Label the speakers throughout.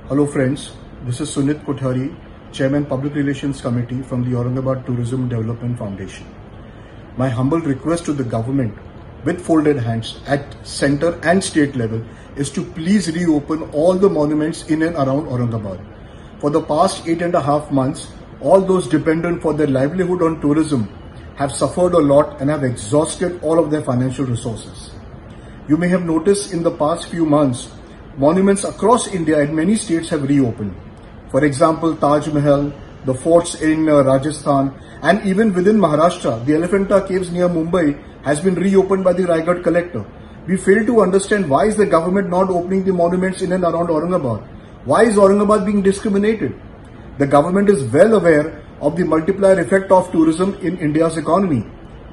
Speaker 1: Hello friends, this is Sunit Kothari, Chairman Public Relations Committee from the Aurangabad Tourism Development Foundation. My humble request to the government with folded hands at centre and state level is to please reopen all the monuments in and around Aurangabad. For the past 8.5 months, all those dependent for their livelihood on tourism have suffered a lot and have exhausted all of their financial resources. You may have noticed in the past few months, monuments across India in many states have reopened. For example, Taj Mahal, the forts in Rajasthan, and even within Maharashtra, the Elephanta Caves near Mumbai has been reopened by the Raigad collector. We fail to understand why is the government not opening the monuments in and around Aurangabad. Why is Aurangabad being discriminated? The government is well aware of the multiplier effect of tourism in India's economy.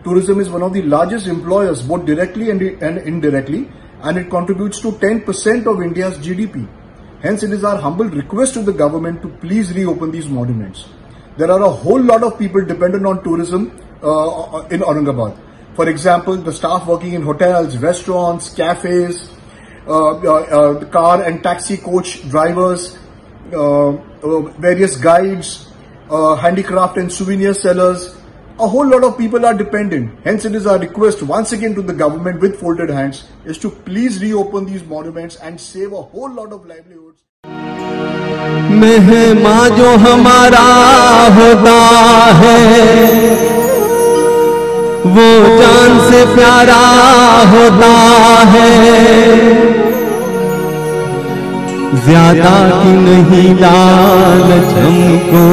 Speaker 1: Tourism is one of the largest employers both directly and indirectly, and it contributes to 10% of India's GDP. Hence, it is our humble request to the government to please reopen these monuments. There are a whole lot of people dependent on tourism in Aurangabad. For example, the staff working in hotels, restaurants, cafes, car and taxi coach drivers, various guides, handicraft and souvenir sellers. A whole lot of people are dependent. Hence, it is our request once again to the government with folded hands is to please reopen these monuments and save a whole lot of livelihoods.
Speaker 2: मेहमा जो हमारा होता है वो जान से प्यारा होता है, ज्यादा की नहीं लालच हमको,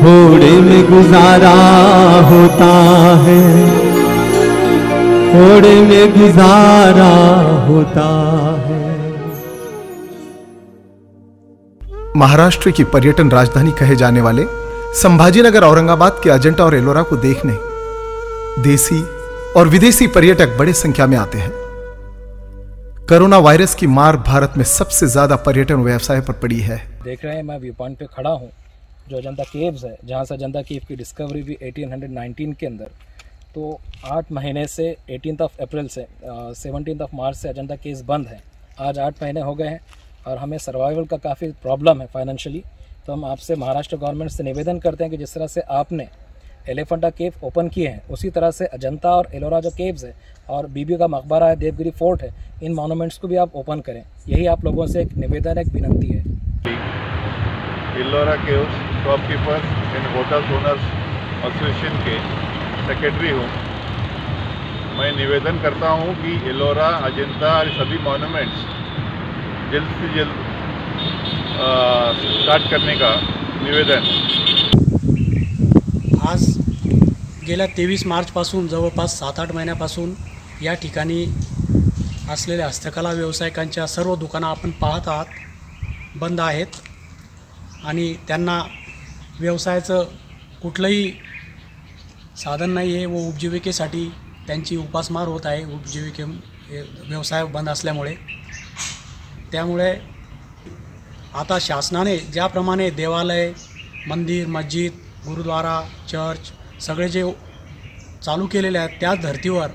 Speaker 2: थोड़े में गुजारा होता है, थोड़े में गुजारा होता है।
Speaker 3: महाराष्ट्र की पर्यटन राजधानी कहे जाने वाले संभाजीनगर औरंगाबाद के अजंता और एलोरा को देखने देसी और विदेशी पर्यटक बड़ी संख्या में आते हैं। कोरोना वायरस की मार भारत में सबसे ज्यादा पर्यटन व्यवसाय पर पड़ी है।
Speaker 4: देख रहे हैं, मैं व्यू पॉइंट पे खड़ा हूँ जो अजंता केव्स है, जहाँ से अजंता केव की डिस्कवरी भी 1819 के अंदर। तो 8 महीने से 18 अप्रैल से 17 मार्च से अजंता केव्स बंद है। आज 8 महीने हो गए हैं और हमें सर्वाइवल का काफ़ी प्रॉब्लम है फाइनेंशियली। तो हम आपसे महाराष्ट्र गवर्नमेंट से निवेदन करते हैं कि जिस तरह से आपने एलिफेंटा केव ओपन किए हैं उसी तरह से अजंता और एलोरा जो केव्स है और बीबी का मकबरा है, देवगिरी फोर्ट है, इन मॉन्यूमेंट्स को भी आप ओपन करें। यही आप लोगों से एक निवेदन है, एक विनंती है।
Speaker 5: Ellora caves shopkeepers and hotels owners association के सेक्रेटरी हूँ। मैं निवेदन करता हूँ कि एलोरा, अजंता और सभी मॉन्यूमेंट्स जल्द से जल्द स्टार्ट करने का निवेदन।
Speaker 6: आज गेल्या 23 मार्चपासून जवळपास 7-8 महिन्यापासून या ठिकाणी असलेल्या हस्तकला व्यावसायिकांच्या सर्व दुकानं आपण पाहत आहात बंद आहेत आणि त्यांना व्यवसायाचं कुठलंही साधन नाही आहे व उपजीविकेसाठी त्यांची उपासमार होत आहे। व्यवसाय बंद असल्यामुळे त्यामुळे आता शासनाने ज्याप्रमाणे देवालय, मंदिर, मस्जिद, गुरुद्वारा, चर्च सगळे जे चालू केलेले आहेत त्याच धर्तीवर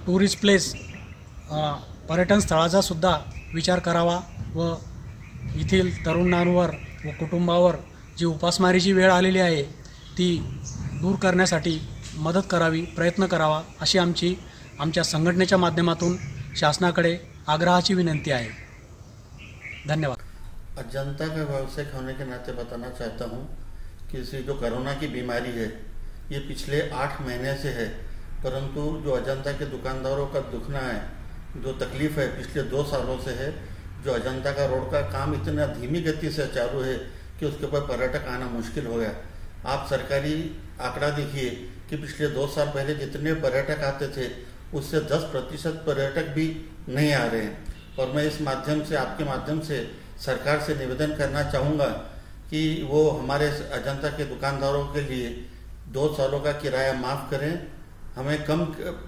Speaker 6: टुरिस्ट प्लेस पर्यटन स्थळाचा सुद्धा विचार करावा व येथील तरुणांवर व कुटुंबावर जी उपासमारीची वेळ आलेली आहे ती दूर करण्यासाठी मदत करावी, प्रयत्न करावा अशी आमच्या संघटनेच्या माध्यमातून शासनाकडे आग्रहाची विनंती आहे। धन्यवाद।
Speaker 7: अजंता का व्यवसायिक होने के नाते बताना चाहता हूँ कि इसे जो कोरोना की बीमारी है ये पिछले 8 महीने से है, परंतु जो अजंता के दुकानदारों का दुखना है, जो तकलीफ़ है पिछले 2 सालों से है। जो अजंता का रोड का काम इतना धीमी गति से चालू है कि उसके ऊपर पर्यटक आना मुश्किल हो गया। आप सरकारी आंकड़ा देखिए कि पिछले 2 साल पहले जितने पर्यटक आते थे उससे 10% पर्यटक भी नहीं आ रहे हैं। और मैं इस माध्यम से, आपके माध्यम से सरकार से निवेदन करना चाहूँगा कि वो हमारे अजंता के दुकानदारों के लिए 2 सालों का किराया माफ़ करें। हमें कम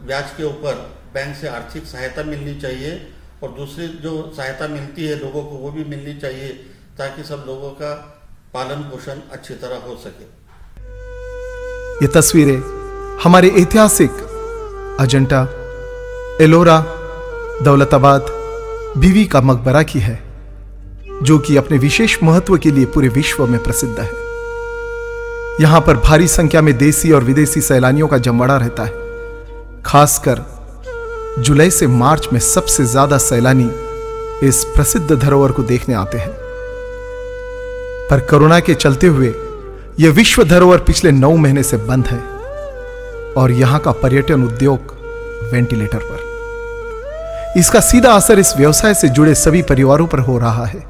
Speaker 7: ब्याज के ऊपर बैंक से आर्थिक सहायता मिलनी चाहिए और दूसरी जो सहायता मिलती है लोगों को वो भी मिलनी चाहिए ताकि सब लोगों का पालन पोषण अच्छी तरह हो सके।
Speaker 3: ये तस्वीरें हमारे ऐतिहासिक अजंता, एलोरा, दौलताबाद, बीवी का मकबरा की है। जो कि अपने विशेष महत्व के लिए पूरे विश्व में प्रसिद्ध है। यहां पर भारी संख्या में देसी और विदेशी सैलानियों का जमवाड़ा रहता है। खासकर जुलाई से मार्च में सबसे ज्यादा सैलानी इस प्रसिद्ध धरोहर को देखने आते हैं। पर कोरोना के चलते हुए यह विश्व धरोहर पिछले 9 महीने से बंद है और यहां का पर्यटन उद्योग वेंटिलेटर पर। इसका सीधा असर इस व्यवसाय से जुड़े सभी परिवारों पर हो रहा है।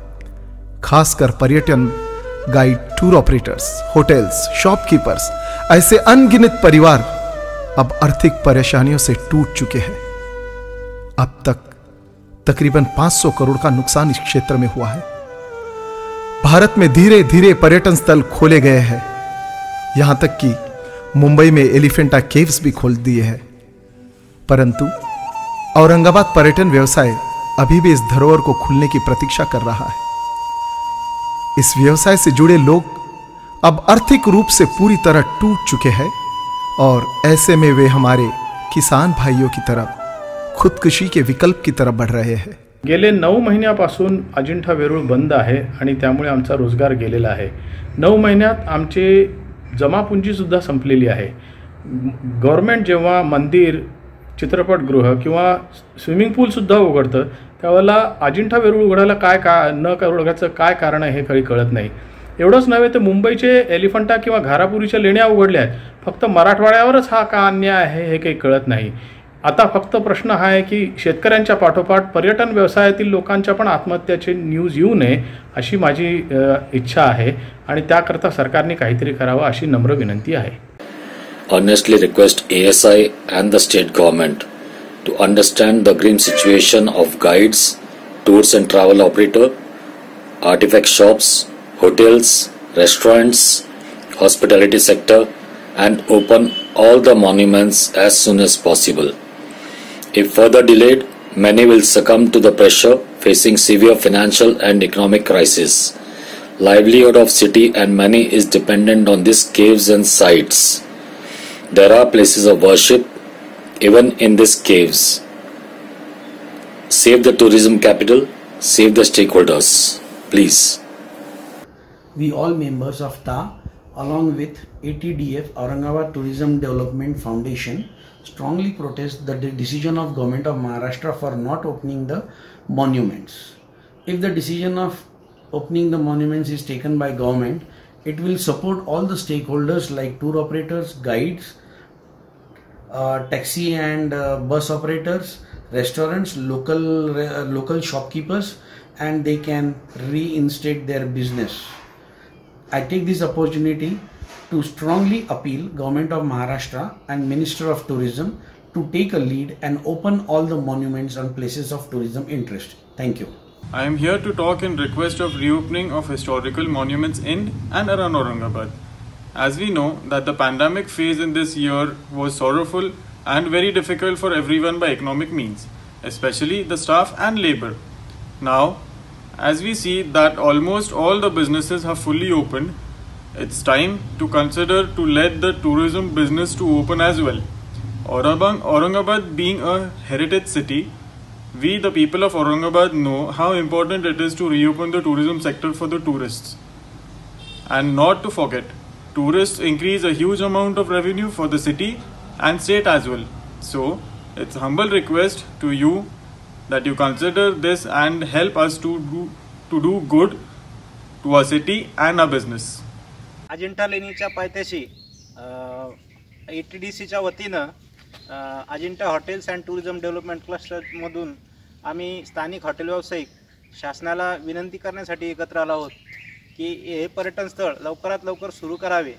Speaker 3: खासकर पर्यटन guide, tour operators, hotels, shopkeepers, ऐसे अनगिनत परिवार अब आर्थिक परेशानियों से टूट चुके हैं। अब तक तकरीबन 500 करोड़ का नुकसान इस क्षेत्र में हुआ है। भारत में धीरे धीरे पर्यटन स्थल खोले गए हैं। यहां तक कि मुंबई में एलिफेंटा केव्स भी खोल दिए हैं। परंतु औरंगाबाद पर्यटन व्यवसाय अभी भी इस धरोहर को खुलने की प्रतीक्षा कर रहा है। इस व्यवसाय से जुड़े लोग अब आर्थिक रूप से पूरी तरह टूट चुके हैं और ऐसे में वे हमारे किसान भाइयों की तरफ खुदकुशी के विकल्प की तरफ बढ़ रहे हैं।
Speaker 8: गेले 9 महिन्यापासून अजिंठा वेरूळ बंद आहे आणि त्यामुळे आमचा रोजगार गेलेला आहे। 9 महिन्यात आमचे जमापुंजीसुद्धा संपलेली आहे। गव्हर्नमेंट जेव्हा मंदिर, चित्रपटगृह किंवा स्विमिंग पूलसुद्धा उघडतं त्यावेळेला अजिंठा वेरूळ उघडायला न उघडायचं काय कारण आहे हे काही कळत नाही। एवढंच नव्हे तर मुंबईचे एलिफंटा किंवा घारापुरीच्या लेण्या उघडल्या आहेत, फक्त मराठवाड्यावरच हा का अन्याय आहे हे काही कळत नाही। आता फक्त प्रश्न हा आहे की शेतकऱ्यांच्या पाठोपाठ पर्यटन व्यवसायातील लोकांच्या पण आत्महत्याचे न्यूज येऊ नये अशी माझी इच्छा आहे आणि त्याकरता सरकारने काहीतरी करावं अशी नम्र विनंती आहे।
Speaker 9: Honestly request ASI and the state government to understand the grim situation of guides, tours and travel operator, artifact shops, hotels, restaurants, hospitality sector and open all the monuments as soon as possible. If further delayed, many will succumb to the pressure facing severe financial and economic crisis. Livelihood of city and many is dependent on these caves and sites. There are places of worship even in these caves. Save the tourism capital, save the stakeholders, please.
Speaker 10: We all members of TA along with ATDF Aurangabad Tourism Development Foundation strongly protest the decision of Government of Maharashtra for not opening the monuments. If the decision of opening the monuments is taken by government, it will support all the stakeholders like tour operators, guides, taxi and bus operators, restaurants, local shopkeepers, and they can reinstate their business. I take this opportunity to strongly appeal Government of Maharashtra and Minister of Tourism to take a lead and open all the monuments and places of tourism interest. Thank you.
Speaker 11: I am here to talk in request of reopening of historical monuments in and around Aurangabad. As we know that the pandemic phase in this year was sorrowful and very difficult for everyone by economic means, especially the staff and labor. Now, as we see that almost all the businesses have fully opened, it's time to consider to let the tourism business to open as well. Aurangabad being a heritage city, we the people of Aurangabad know how important it is to reopen the tourism sector for the tourists. And not to forget, tourists increase a huge amount of revenue for the city and state as well. So, it's a humble request to you that you consider this and help us to do good to our city and our business.
Speaker 12: Ajanta लेणीच्या पायथ्याशी ATDCच्या वतीनं Ajanta hotels and tourism development क्लस्टरमधून आम्ही स्थानिक hotel व्यावसायिक शासनाला विनंती करण्यासाठी एकत्र आलो आहोत की हे पर्यटन स्थळ लवकरात लवकर सुरू करावे,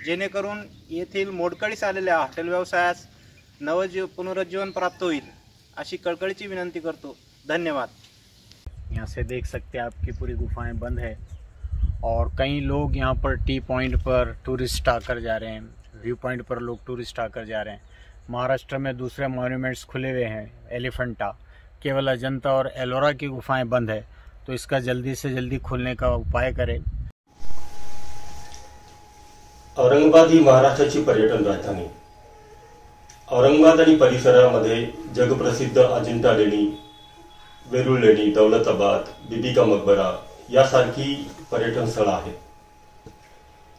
Speaker 12: जेणेकरून येथील मोडकळीस आलेल्या हॉटेल व्यवसायास पुनरुज्जीवन प्राप्त होईल अशी कळकळीची विनंती करतो। धन्यवाद।
Speaker 13: यहाँ से देख सकते हैं आपकी पूरी गुफाएं बंद है और कई लोग यहाँ पर टी पॉइंट पर टूरिस्ट आकर जा रहे हैं, व्यू पॉइंट पर लोग टूरिस्ट आकर जा रहे हैं। महाराष्ट्र में दूसरे मॉन्यूमेंट्स खुले हुए हैं, एलिफेंटा, केवल अजंता और एलोरा की गुफाएं बंद है, तो इसका जल्दी से जल्दी खुलने का उपाय करें।
Speaker 14: औरंगाबाद ही महाराष्ट्राची पर्यटन राजधानी। औरंगाबाद आणि परिसरामध्ये जगप्रसिद्ध अजिंठा लेणी, वेरूळ लेणी, दौलताबाद, बीबी का मकबरा यासारखी पर्यटन स्थळं आहेत.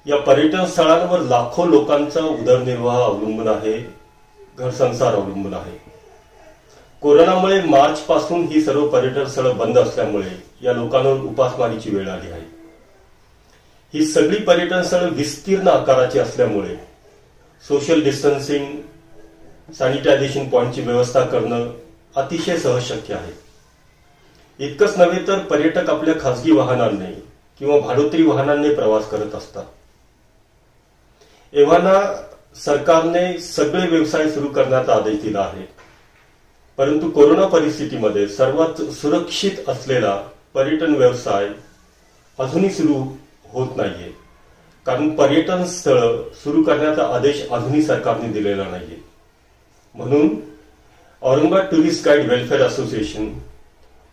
Speaker 14: या पर्यटन स्थळांवर लाखो लोकांचा उदरनिर्वाह अवलंबून आहे, घरसंसार अवलंबून आहे. कोरोनामुळे मार्च पासून ही सर्व पर्यटन स्थळं बंद असल्यामुळे या लोकांवर उपासमारीची वेळ आली आहे. ही सगळी पर्यटन स्थळं विस्तीर्ण आकाराची असल्यामुळे सोशल डिस्टन्सिंग, सॅनिटायझेशन पॉइंटची व्यवस्था करणं अतिशय सहज शक्य आहे. इतकंच नव्हे तर पर्यटक आपल्या खासगी वाहनांनी किंवा भाडोत्री वाहनांनी प्रवास करत असतात. एव्हाना सरकारने सगळे व्यवसाय सुरू करण्याचा आदेश दिला आहे, परंतु कोरोना परिस्थितीमध्ये सर्वात सुरक्षित असलेला पर्यटन व्यवसाय अजूनही सुरू होत नाहीये, कारण पर्यटन स्थळ सुरू करण्याचा आदेश अजूनही सरकारने दिलेला नाहीये. म्हणून Aurangabad tourist guide welfare association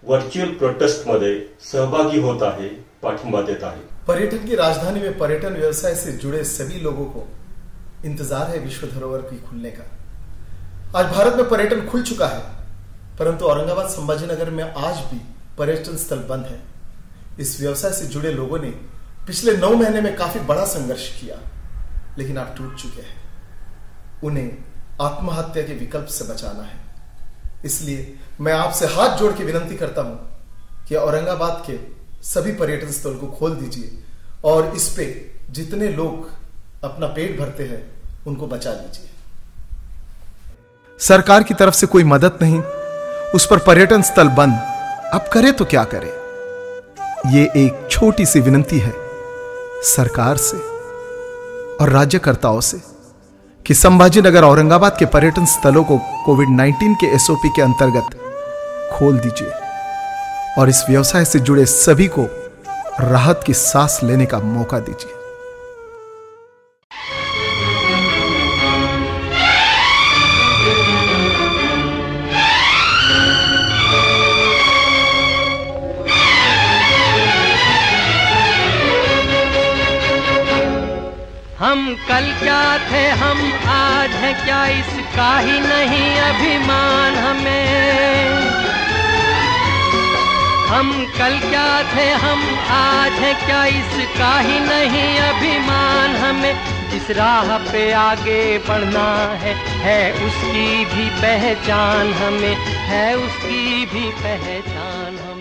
Speaker 14: virtual प्रोटेस्टमध्ये सहभागी होत आहे, पाठिंबा देत आहे.
Speaker 3: पर्यटन की राजधानी में पर्यटन व्यवसाय से जुड़े सभी लोगों को इंतजार है विश्व धरोहर की खुलने का. आज भारत में पर्यटन खुल चुका है, परंतु औरंगाबाद संभाजीनगर में आज भी पर्यटन स्थल बंद है. इस व्यवसाय से जुड़े लोगों ने पिछले 9 महीने में काफी बड़ा संघर्ष किया, लेकिन आप टूट चुके हैं. उन्हें आत्महत्या के विकल्प से बचाना है. इसलिए मैं आपसे हाथ जोड़ के विनती करता हूं कि औरंगाबाद के सभी पर्यटन स्थल को खोल दीजिए और इस पे जितने लोग अपना पेट भरते हैं उनको बचा लीजिए. सरकार की तरफ से कोई मदद नहीं, उस पर पर्यटन स्थल बंद. अब करे तो क्या करे. ये एक छोटी सी विनती है सरकार से और राज्यकर्ताओं से कि संभाजीनगर औरंगाबाद के पर्यटन स्थलों को कोविड-19 के एसओपी के अंतर्गत खोल दीजिए और इस व्यवसाय से जुड़े सभी को राहत की सांस लेने का मौका दीजिए.
Speaker 2: हम कल क्या थे हम आज हैं क्या, इसका ही नहीं अभिमान हमें. हम कल क्या थे हम आज हैं क्या, इसका ही नहीं अभिमान हमें. जिस राह पे आगे बढ़ना है उसकी भी पहचान हमें, है उसकी भी पहचान हमें.